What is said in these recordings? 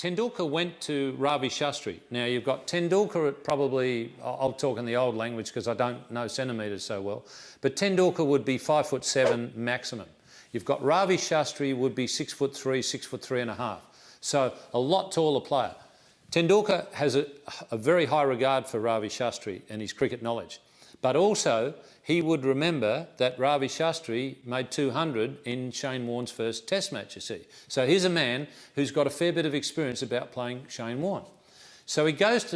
Tendulkar went to Ravi Shastri. Now you've got Tendulkar at probably, I'll talk in the old language because I don't know centimetres so well, but Tendulkar would be 5'7" maximum. You've got Ravi Shastri would be 6'3", 6'3½". So a lot taller player. Tendulkar has a very high regard for Ravi Shastri and his cricket knowledge. But also, he would remember that Ravi Shastri made 200 in Shane Warne's first Test match, you see. So here's a man who's got a fair bit of experience about playing Shane Warne. So he goes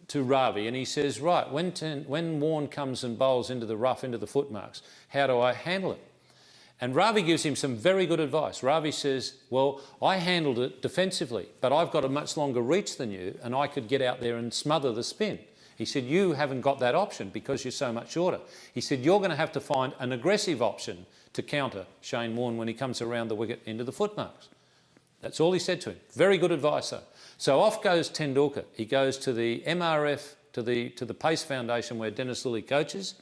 to Ravi and he says, right, when Warne comes and bowls into the rough, into the footmarks, how do I handle it? And Ravi gives him some very good advice. Ravi says, well, I handled it defensively, but I've got a much longer reach than you and I could get out there and smother the spin. He said, you haven't got that option because you're so much shorter. He said, you're going to have to find an aggressive option to counter Shane Warne when he comes around the wicket into the footmarks. That's all he said to him. Very good advice, though. So off goes Tendulkar. He goes to the MRF, to the Pace Foundation where Dennis Lillee coaches,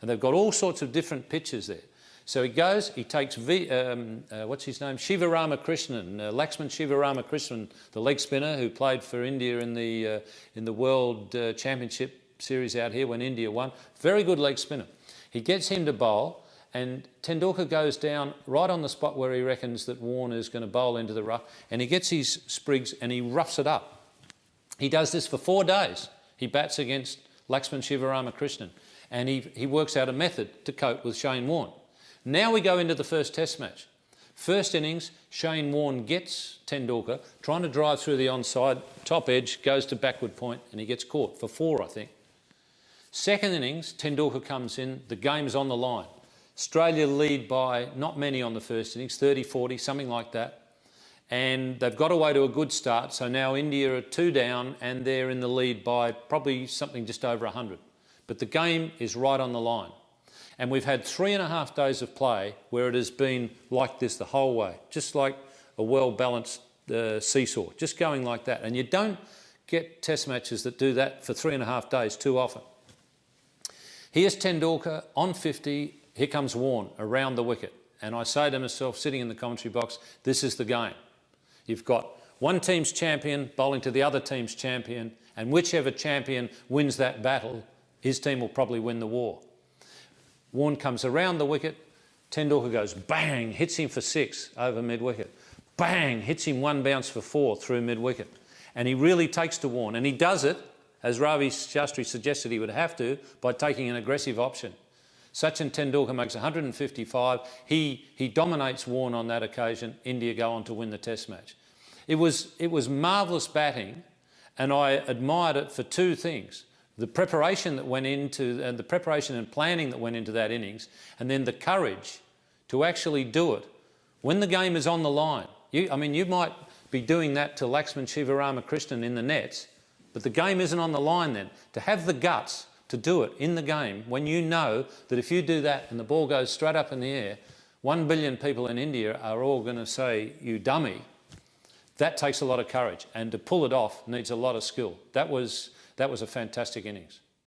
and they've got all sorts of different pitches there. So he goes, he takes, what's his name? Shivaramakrishnan, Laxman Shivaramakrishnan, the leg spinner who played for India in the World Championship series out here when India won. Very good leg spinner. He gets him to bowl and Tendulkar goes down right on the spot where he reckons that Warne is going to bowl into the rough, and he gets his sprigs and he roughs it up. He does this for 4 days. He bats against Laxman Shivaramakrishnan and he works out a method to cope with Shane Warne. Now we go into the first Test match. First innings, Shane Warne gets Tendulkar, trying to drive through the onside, top edge, goes to backward point, and he gets caught for 4, I think. Second innings, Tendulkar comes in, the game's on the line. Australia lead by not many on the first innings, 30, 40, something like that. And they've got away to a good start, so now India are 2 down and they're in the lead by probably something just over 100. But the game is right on the line. And we've had 3.5 days of play where it has been like this the whole way, just like a well-balanced seesaw, just going like that. And you don't get Test matches that do that for 3.5 days too often. Here's Tendulkar on 50, here comes Warne around the wicket. And I say to myself, sitting in the commentary box, this is the game. You've got one team's champion bowling to the other team's champion, and whichever champion wins that battle, his team will probably win the war. Warne comes around the wicket, Tendulkar goes bang, hits him for 6 over mid-wicket. Bang, hits him 1 bounce for 4 through mid-wicket. And he really takes to Warne, and he does it, as Ravi Shastri suggested he would have to, by taking an aggressive option. Sachin Tendulkar makes 155. He dominates Warne on that occasion. India go on to win the Test match. It was marvellous batting, and I admired it for 2 things. The preparation that went into, the preparation and planning that went into that innings, and then the courage to actually do it when the game is on the line. I mean, you might be doing that to Laxman Shivaramakrishnan in the nets, but the game isn't on the line then. To have the guts to do it in the game when you know that if you do that and the ball goes straight up in the air, 1 billion people in India are all going to say, you dummy, that takes a lot of courage. And to pull it off needs a lot of skill. That was a fantastic innings.